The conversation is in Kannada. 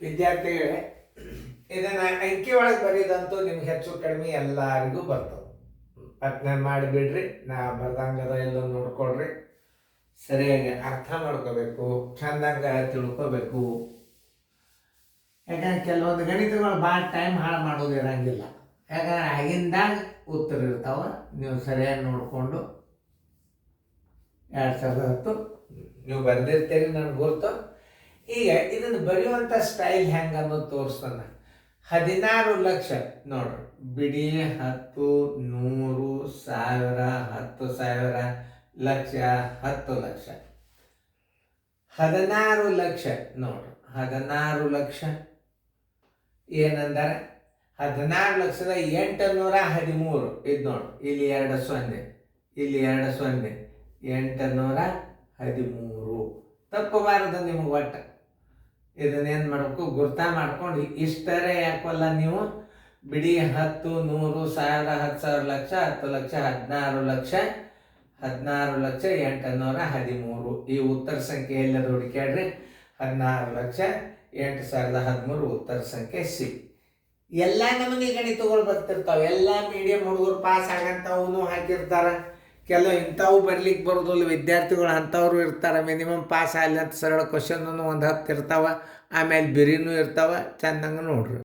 ವಿದ್ಯಾರ್ಥಿಗಳೇ, ಇದನ್ನು ಅಂಕಿ ಒಳಗೆ ಬರೀದಂತೂ ನಿಮ್ಗೆ ಹೆಚ್ಚು ಕಡಿಮೆ ಎಲ್ಲರಿಗೂ ಬರ್ತವೆ. ಪಟ್ನೆ ಮಾಡಿಬಿಡ್ರಿ, ನಾ ಬರ್ದಂಗದ ಎಲ್ಲ ನೋಡ್ಕೊಳ್ರಿ, ಸರಿಯಾಗಿ ಅರ್ಥ ಮಾಡ್ಕೋಬೇಕು, ಚಂದಂಗ ತಿಳ್ಕೋಬೇಕು. ಯಾಕಂದ್ರೆ ಕೆಲವೊಂದು ಗಣಿತಗಳು ಭಾಳ ಟೈಮ್ ಹಾಳು ಮಾಡೋದು ಇರಂಗಿಲ್ಲ. ಯಾಕಂದ್ರೆ ಆಗಿಂದಾಗ ಉತ್ತರ ಇರ್ತಾವ, ನೀವು ಸರಿಯಾಗಿ ನೋಡಿಕೊಂಡು 2010 ನೀವು ಬರೆದಿರ್ತೀರಿ, ನನಗೆ ಗೊತ್ತು. ಈಗ ಇದನ್ನು ಬರೆಯುವಂಥ ಸ್ಟೈಲ್ ಹೆಂಗೆ ಅನ್ನೋದು ತೋರಿಸ್ತಾನೆ. 16 ಲಕ್ಷ ನೋಡ್ರಿ, ಬಿಡಿ 10, 100, 1000, 10,000, ಲಕ್ಷ, 10 ಲಕ್ಷ. 16 ಲಕ್ಷ ನೋಡ್ರಿ, 16 ಲಕ್ಷ ಏನಂದರೆ 16,813. ಇದು ನೋಡಿ, ಇಲ್ಲಿ 2 0, ಇಲ್ಲಿ 2 0, 813. ತಪ್ಪಬಾರದು ನಿಮಗೆ ಒಟ್ಟು. ಇದನ್ನೇನು ಮಾಡಬೇಕು, ಗುರ್ತ ಮಾಡ್ಕೊಂಡು ಇಷ್ಟರೇ ಯಾಕಲ್ಲ ನೀವು ಬಿಡಿ 10, 100, 1000, 10,000, ಲಕ್ಷ, 10 ಲಕ್ಷ, 16 ಲಕ್ಷ, 16,813. ಈ ಉತ್ತರ ಸಂಖ್ಯೆ ಎಲ್ಲದು ಹುಡುಕ್ಯಾಡ್ರಿ. 16,08,013 ಉತ್ತರ ಸಂಖ್ಯೆ ಸಿ. ಎಲ್ಲ ನಮೂನಿ ಗಣಿತಗಳು ಬರ್ತಿರ್ತಾವೆ. ಎಲ್ಲ ಮೀಡಿಯಂ ಹುಡುಗರು ಪಾಸ್ ಆಗಂತವೂ ಹಾಕಿರ್ತಾರೆ. ಕೆಲವು ಇಂಥವು ಬರ್ಲಿಕ್ಕೆ ಬರೋದಿಲ್ಲ ವಿದ್ಯಾರ್ಥಿಗಳು, ಅಂಥವ್ರು ಇರ್ತಾರೆ. ಮಿನಿಮಮ್ ಪಾಸ್ ಆಗಲಿ ಅಂತ ಸರಳ ಕ್ವಶನ್ ಒಂದು 10 ಇರ್ತಾವೆ. ಆಮೇಲೆ ಬಿರಿನೂ ಇರ್ತಾವೆ. ಚೆಂದಂಗೆ ನೋಡ್ರಿ.